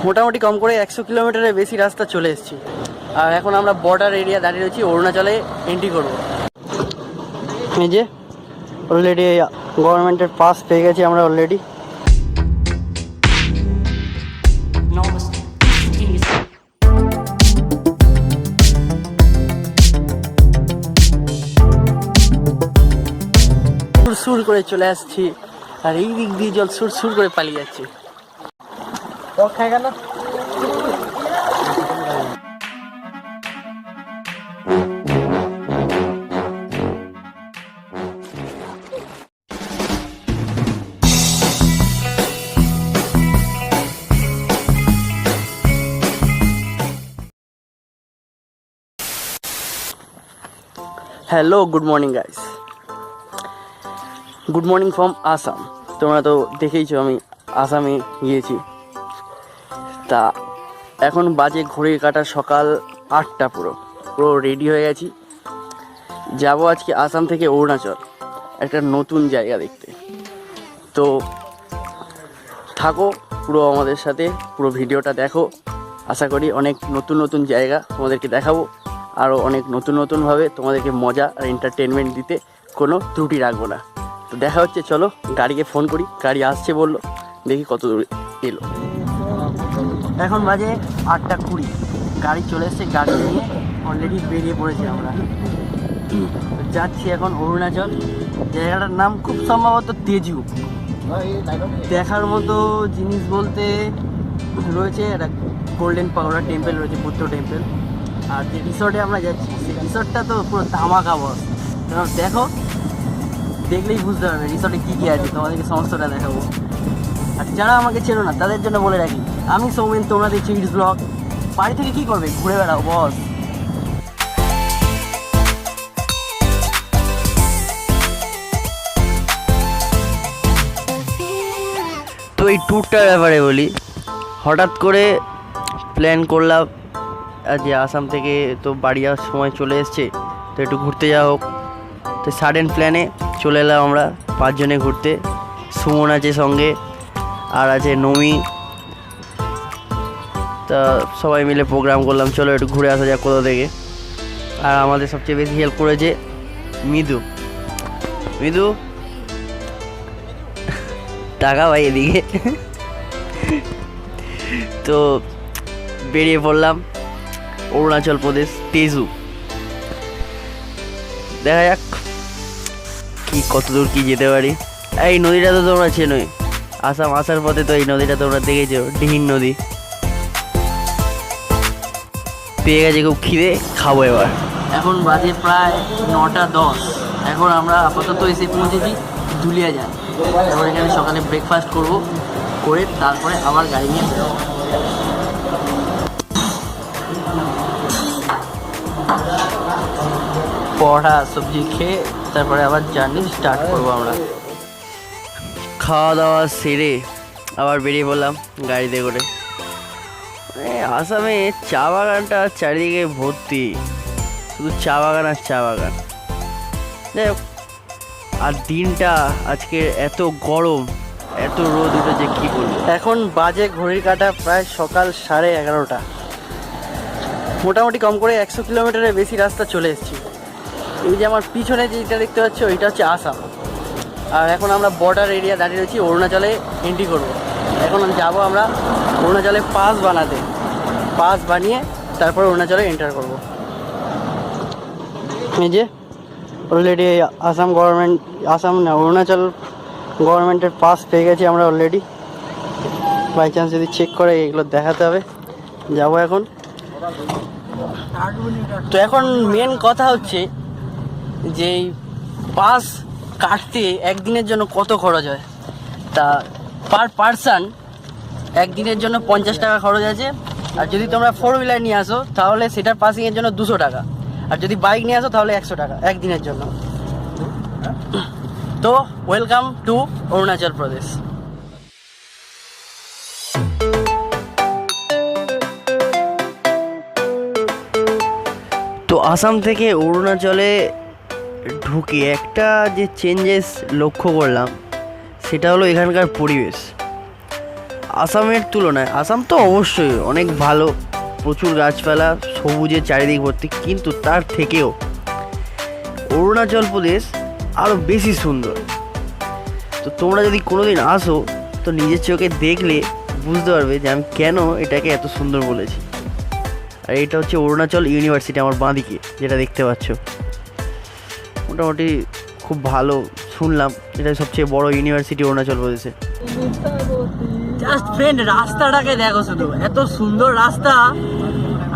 মোটামুটি কম করে 100 কিলোমিটারের বেশি রাস্তা চলে এসেছি। আর এখন আমরা বর্ডার এরিয়া দাঁড়িয়ে রয়েছি, অরুণাচলে এন্ট্রি করব। এই যে অলরেডি গভর্নমেন্টের পাস পেয়ে গেছি আমরা অলরেডি। সুর করে চলে আসছি, আর এই দিক দিয়ে জল সুর করে পালিয়ে যাচ্ছে। Hello, good morning guys, good morning from Assam. তোমরা তো দেখেইছো আমি আসামে গিয়েছি। তা এখন বাজে ঘড়ির কাঁটা সকাল 8টা, পুরো রেডি হয়ে গেছি। যাব আজকে আসাম থেকে অরুণাচল, একটা নতুন জায়গা দেখতে। তো থাকো পুরো আমাদের সাথে, পুরো ভিডিওটা দেখো। আশা করি অনেক নতুন নতুন জায়গা তোমাদেরকে দেখাবো, আরও অনেক নতুনভাবে তোমাদেরকে মজা আর এন্টারটেনমেন্ট দিতে কোনো ত্রুটি রাখবো না। তো দেখা হচ্ছে, চলো গাড়িকে ফোন করি, গাড়ি আসছে বললো, দেখি কত দূর এলো। এখন বাজে 8টা 20, গাড়ি চলে এসছে, গাড়ি নিয়ে অলরেডি বেরিয়ে পড়েছি আমরা। যাচ্ছি এখন অরুণাচল। জায়গাটার নাম খুব সম্ভবত তেজু। দেখার মতো জিনিস বলতে রয়েছে একটা গোল্ডেন পাগোড়া টেম্পল রয়েছে, বুদ্ধ টেম্পল। আর যে রিসর্টে আমরা যাচ্ছি সেই রিসর্টটা তো পুরো ধামাকা বস। দেখো, দেখলেই বুঝতে পারবে রিসর্টে কী কী আছে, তোমাদেরকে সমস্তটা দেখাবো। আর যারা আমাকে চেনো না তাদের জন্য বলে রাখি, আমি সৌমেন, তোমরা দেখছি ইটস ব্লগ। বাড়ি থেকে কী করবে, ঘুরে বেড়াও বস। তো এই ট্যুরটার ব্যাপারে বলি, হঠাৎ করে প্ল্যান করলাম যে আসাম থেকে তো বাড়ি যাওয়ার সময় চলে এসছে, তো একটু ঘুরতে যাওয়া হোক। তো সাডেন প্ল্যানে চলে এলাম আমরা 5 জনে ঘুরতে। সুমন আছে সঙ্গে, আর আছে নমি। তা সবাই মিলে প্রোগ্রাম করলাম, চলো একটু ঘুরে আসা যাক কোথাও থেকে। আর আমাদের সবচেয়ে বেশি হেল্প করেছে মৃদু টাকা ভাই এদিকে। তো বেরিয়ে পড়লাম অরুণাচল প্রদেশ তেজু। দেখা যাক কি কতদূর কি যেতে পারি। এই নদীটা তো তোমরা চেনোই, আসাম আসার পথে তো এই নদীটা তোমরা দেখেছো, ডিহিন নদী। পেয়ে গেছে খুব খিদে, খাবো এবার। এখন বাজে প্রায় 9টা 10। এখন আমরা আপাতত এসে পৌঁছেছি দুলিয়াজান। এবার এখানে সকালে ব্রেকফাস্ট করে তারপরে আবার গাড়ি নিয়ে বেরোবো। পরোটা সবজি খেয়ে তারপরে আবার জার্নি স্টার্ট করবো আমরা। খাওয়া দাওয়া সেরে আবার বেরিয়ে পড়লাম গাড়িতে করে। আসামে চা বাগানটা চারিদিকে ভর্তি, শুধু চা বাগান আর চা বাগান। যাই হোক, আর দিনটা আজকে এত গরম, এত রোদ উঠেছে কি বলবো। এখন বাজে ঘড়ির কাঁটা প্রায় সকাল 11:30। মোটামুটি কম করে 100 কিলোমিটারের বেশি রাস্তা চলে এসেছি। এই যে আমার পিছনে যেটা দেখতে পাচ্ছ, ওইটা হচ্ছে আসাম। আর এখন আমরা বর্ডার এরিয়া দাঁড়িয়ে রয়েছি, অরুণাচলে এন্ট্রি করবো। এখন যাব আমরা অরুণাচলে পাস বানাতে, পাস বানিয়ে তারপর অরুণাচলে এন্টার করব। এই যে অলরেডি অরুণাচল গভর্নমেন্টের পাস পেয়ে গেছি আমরা অলরেডি। বাই চান্স যদি চেক করে এগুলো দেখাতে হবে। যাব এখন। তো এখন মেন কথা হচ্ছে যে পাস কাটতে একদিনের জন্য কত খরচ হয়। তা পার পারসন একদিনের জন্য 50 টাকা খরচ আছে। আর যদি তোমরা 4 হুইলার নিয়ে আসো তাহলে সেটার পাসিংয়ের জন্য 200 টাকা। আর যদি বাইক নিয়ে আসো তাহলে 100 টাকা একদিনের জন্য। তো ওয়েলকাম টু অরুণাচল প্রদেশ। তো আসাম থেকে অরুণাচলে ঢুকে একটা যে চেঞ্জেস লক্ষ্য করলাম সেটা হলো এখানকার পরিবেশ। আসামের তুলনায় আসাম তো অবশ্যই অনেক ভালো, প্রচুর গাছপালা, সবুজের চারিদিক ভর্তি, কিন্তু তার থেকেও অরুণাচল প্রদেশ আরও বেশি সুন্দর। তো তোমরা যদি কোনোদিন আসো তো নিজের চোখে দেখলে বুঝতে পারবে যে আমি কেন এটাকে এত সুন্দর বলেছি। আর এটা হচ্ছে অরুণাচল ইউনিভার্সিটি, আমার বাঁদিকে যেটা দেখতে পাচ্ছ। মোটামুটি খুব ভালো, শুনলাম এটা সবচেয়ে বড় ইউনিভার্সিটি অরুণাচল প্রদেশে। জাস্ট ফ্রেন্ড, রাস্তাটাকে দেখো, শুধু এত সুন্দর রাস্তা,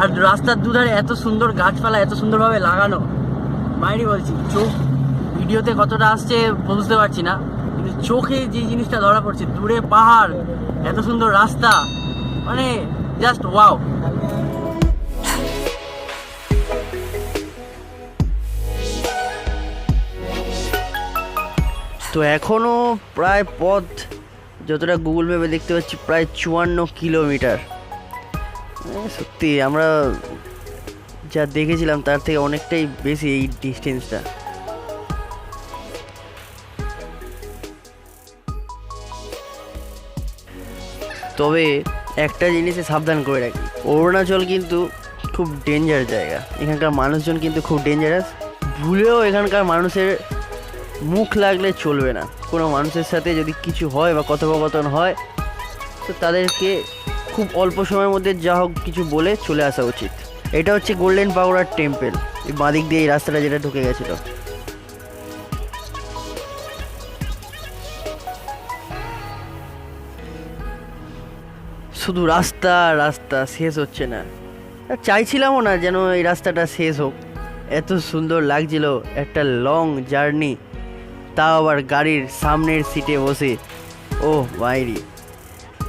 আর রাস্তার দুধারে এত সুন্দর গাছপালা, এত সুন্দরভাবে লাগানো। বাইরে বলছি, চোখ ভিডিওতে কতটা আসছে বুঝতে পারছি না, কিন্তু চোখে যে জিনিসটা ধরা পড়ছে, দূরে পাহাড়, এত সুন্দর রাস্তা, মানে জাস্ট ওয়াও। তো এখনও প্রায় পথ, যতটা গুগল ম্যাপে দেখতে পাচ্ছি, প্রায় 54 কিলোমিটার। সত্যি আমরা যা দেখেছিলাম তার থেকে অনেকটাই বেশি এই ডিস্টেন্সটা। তবে একটা জিনিসে সাবধান করে রাখি, অরুণাচল কিন্তু খুব ডেঞ্জার জায়গা, এখানকার মানুষজন কিন্তু খুব ডেঞ্জারাস। ভুলেও এখানকার মানুষের মুখ লাগলে চলবে না। কোনো মানুষের সাথে যদি কিছু হয় বা কথোপকথন হয় তো তাদেরকে খুব অল্প সময়ের মধ্যে যা হোক কিছু বলে চলে আসা উচিত। এটা হচ্ছে গোল্ডেন পাগোড়ার টেম্পল, এই বাঁদিক দিয়ে এই রাস্তাটা যেটা ঢুকে গেছিলো। শুধু রাস্তা রাস্তা, শেষ হচ্ছে না। চাইছিলামও না যেন এই রাস্তাটা শেষ হোক, এত সুন্দর লাগছিল। একটা লং জার্নি, তাও আবার গাড়ির সামনের সিটে বসে। ও বাইরে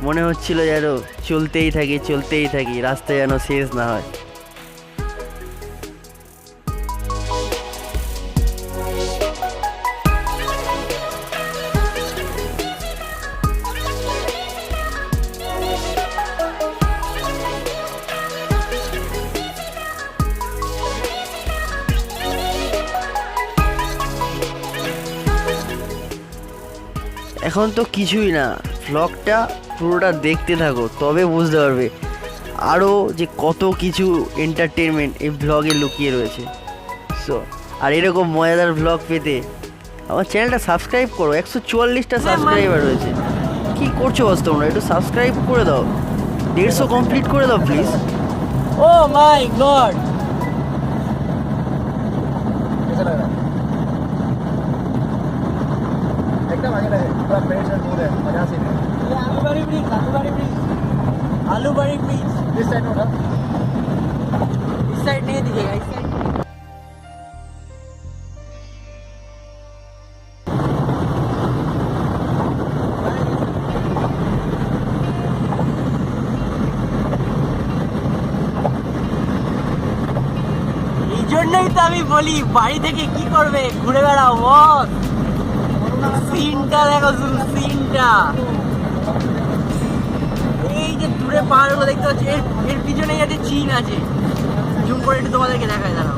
মনে হচ্ছিল যেন চলতেই থাকি, রাস্তা যেন শেষ না হয়। এখন তো কিছুই না, ভ্লগটা পুরোটা দেখতে থাকো, তবে বুঝতে পারবে আরও যে কত কিছু এন্টারটেনমেন্ট এই ভ্লগে লুকিয়ে রয়েছে। সো আর এরকম মজাদার ভ্লগ পেতে আমার চ্যানেলটা সাবস্ক্রাইব করো। 144টা সাবস্ক্রাইবার রয়েছে, কি করছো বস তোমরা? একটু সাবস্ক্রাইব করে দাও, 150 কমপ্লিট করে দাও প্লিজ। ও মাই গড, एकदम आगे रहे, थोड़ा पेड़ से दूर है, 50 फीट है। आलूबाड़ी ब्रिज, आलूबाड़ी ब्रिज इस साइड में उठा, इस साइड नहीं दिखेगा, इस साइड। এই জন্যই তো আমি বলি, বাড়ি থেকে কি করবে, ঘুরে বেড়াও বস। সিনটা দেখো, শুধু সিনটা। এই যে দূরে পাহাড়গুলো দেখতে পাচ্ছি, এর পিছনে একটা চীন আছে, জুম করে একটু তোমাদেরকে দেখায়, দাঁড়াও।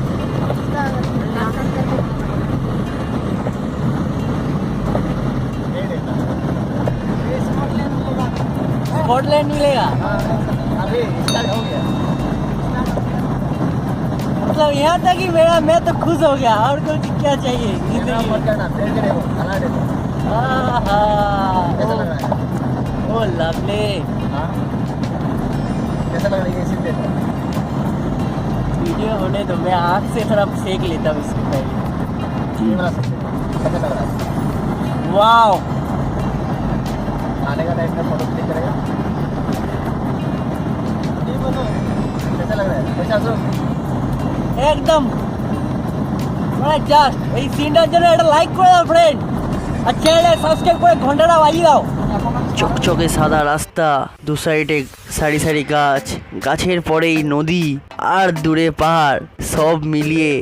स्कॉटलैंड मिलेगा, अभी स्टार्ट हो गया। मतलब यहाँ तक ही मेरा, मैं तो खुश हो गया, और कुछ क्या चाहिए कैमरा जिंदगी मत करना, पेड़ के देखो, खाना देखो, कैसा लग रहा है? Oh lovely. हाँ, कैसा लग रहा है ये सीन देखो? वीडियो होने दो, मैं आँख से थोड़ा सेक लेता हूँ इसको पहले। ये वाला सीन देखो, कैसा लग रहा है? वाओ, आने का टाइम में फोटो क्लिक करेगा। ये बोलो, कैसा लग रहा है? कैसा सो? একদম মানে জাস্ট এই সিনটার জন্য একটা লাইক করে দাও ফ্রেন্ড, আর চ্যানেলে সাবস্ক্রাইব করে ঘন্টাটা বাজিয়ে দাও। চকচকে সাদা রাস্তা, দু সাইডে সারি সারি গাছ, গাছের পরেই নদী, আর দূরে পাহাড়, সব মিলিয়ে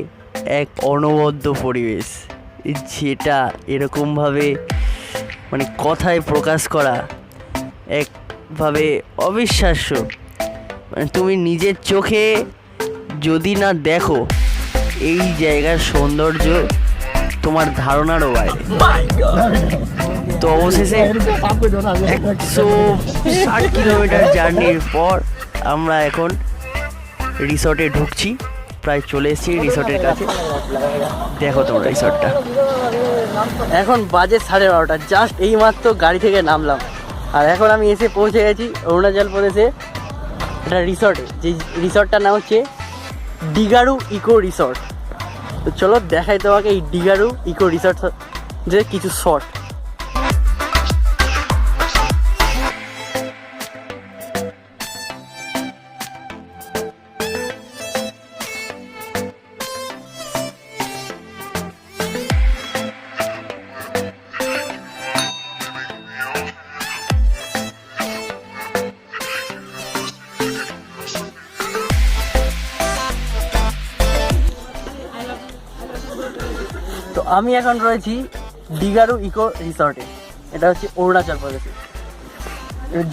এক অনবদ্য পরিবেশ, যেটা এরকমভাবে মানে কথায় প্রকাশ করা একভাবে অবিশ্বাস্য। মানে তুমি নিজের চোখে যদি না দেখো এই জায়গার সৌন্দর্য, তোমার ধারণারও বাইরে। তো অবশেষে 160 কিলোমিটার জার্নির পর আমরা এখন রিসর্টে ঢুকছি, প্রায় চলে এসেছি রিসর্টের কাছে। দেখো তোমরা রিসর্টটা। এখন বাজে 12:30, জাস্ট এইমাত্র গাড়ি থেকে নামলাম, আর এখন আমি এসে পৌঁছে গেছি অরুণাচল প্রদেশে একটা রিসর্টে। যে রিসর্টটার নাম হচ্ছে ডিগারু ইকো রিসর্ট। তো চলো দেখাই তোমাকে এই ডিগারু ইকো রিসর্ট যে কিছু শর্ট। তো আমি এখন রয়েছি ডিগারু ইকো রিসর্টে, এটা হচ্ছে অরুণাচল প্রদেশে।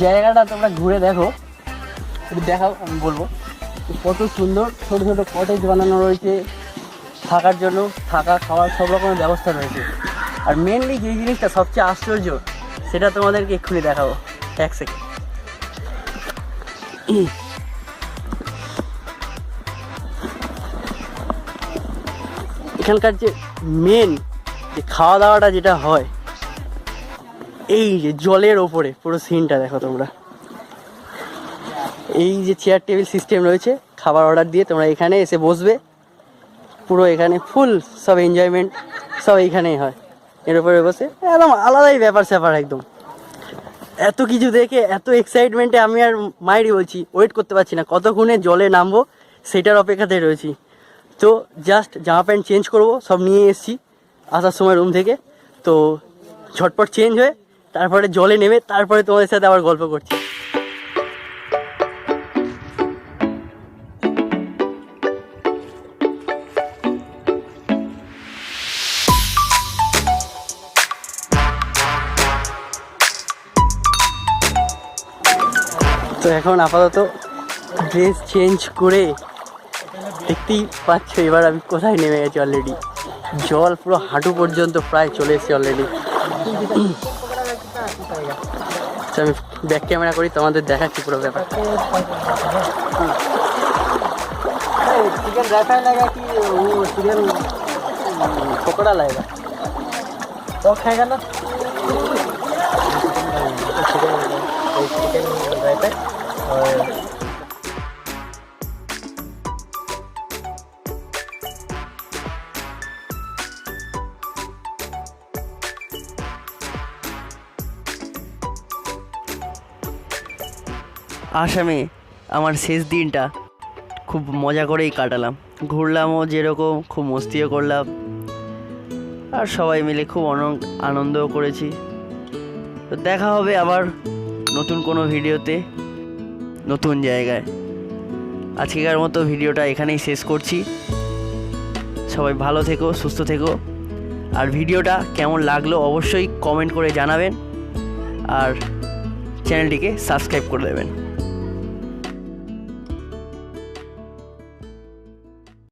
জায়গাটা তোমরা ঘুরে দেখো, একটু দেখাও, আমি বলবো কত সুন্দর। ছোটো ছোটো কটেজ বানানো রয়েছে, থাকার জন্য থাকা খাওয়ার সব রকমের ব্যবস্থা রয়েছে। আর মেনলি যে জিনিসটা সবচেয়ে আশ্চর্য সেটা তোমাদেরকে এক্ষুনি দেখাবো, এক সেকেন্ড। এখানকার যে মেন যে খাওয়া দাওয়াটা যেটা হয়, এই যে জলের ওপরে পুরো সিনটা দেখো তোমরা। এই যে চেয়ার টেবিল সিস্টেম রয়েছে, খাবার অর্ডার দিয়ে তোমরা এখানে এসে বসবে, পুরো এখানে ফুল সব এনজয়মেন্ট সব এইখানেই হয়। এর উপরে বসে একদম আলাদাই ব্যাপার স্যাপার একদম। এত কিছু দেখে এত এক্সাইটমেন্টে আমি আর মাইরি বলছি, ওয়েট করতে পারছি না, কতক্ষণে জলে নামবো সেটার অপেক্ষাতে রয়েছি। তো জাস্ট জামা প্যান্ট চেঞ্জ করবো, সব নিয়ে এসেছি আসার সময় রুম থেকে। তো ঝটপট চেঞ্জ হয়ে তারপরে জলে নেমে তারপরে তোমাদের সাথে আবার গল্প করছি। তো এখন আপাতত ড্রেস চেঞ্জ করে দেখতেই পাচ্ছ এবার আমি কোথায় নেমে গেছি অলরেডি। জল পুরো হাঁটু পর্যন্ত প্রায় চলে এসেছি অলরেডি। আমি ব্যাক ক্যামেরা করি, তোমাদের দেখাচ্ছি পুরো ব্যাপার। চিকেন রায়তা লাগা কি চিকেন পকোড়া লাগা? তো খাएगा ना चिकन रायता और আসামে আমার শেষ দিনটা খুব মজা করেই কাটালাম। ঘুরলামও যেরকম, খুব মস্তিও করলাম, আর সবাই মিলে খুব আনন্দও করেছি। তো দেখা হবে আবার নতুন কোনো ভিডিওতে, নতুন জায়গায়। আজকেকার মতো ভিডিওটা এখানেই শেষ করছি। সবাই ভালো থেকো, সুস্থ থেকো। আর ভিডিওটা কেমন লাগলো অবশ্যই কমেন্ট করে জানাবেন, আর চ্যানেলটিকে সাবস্ক্রাইব করে দেবেন।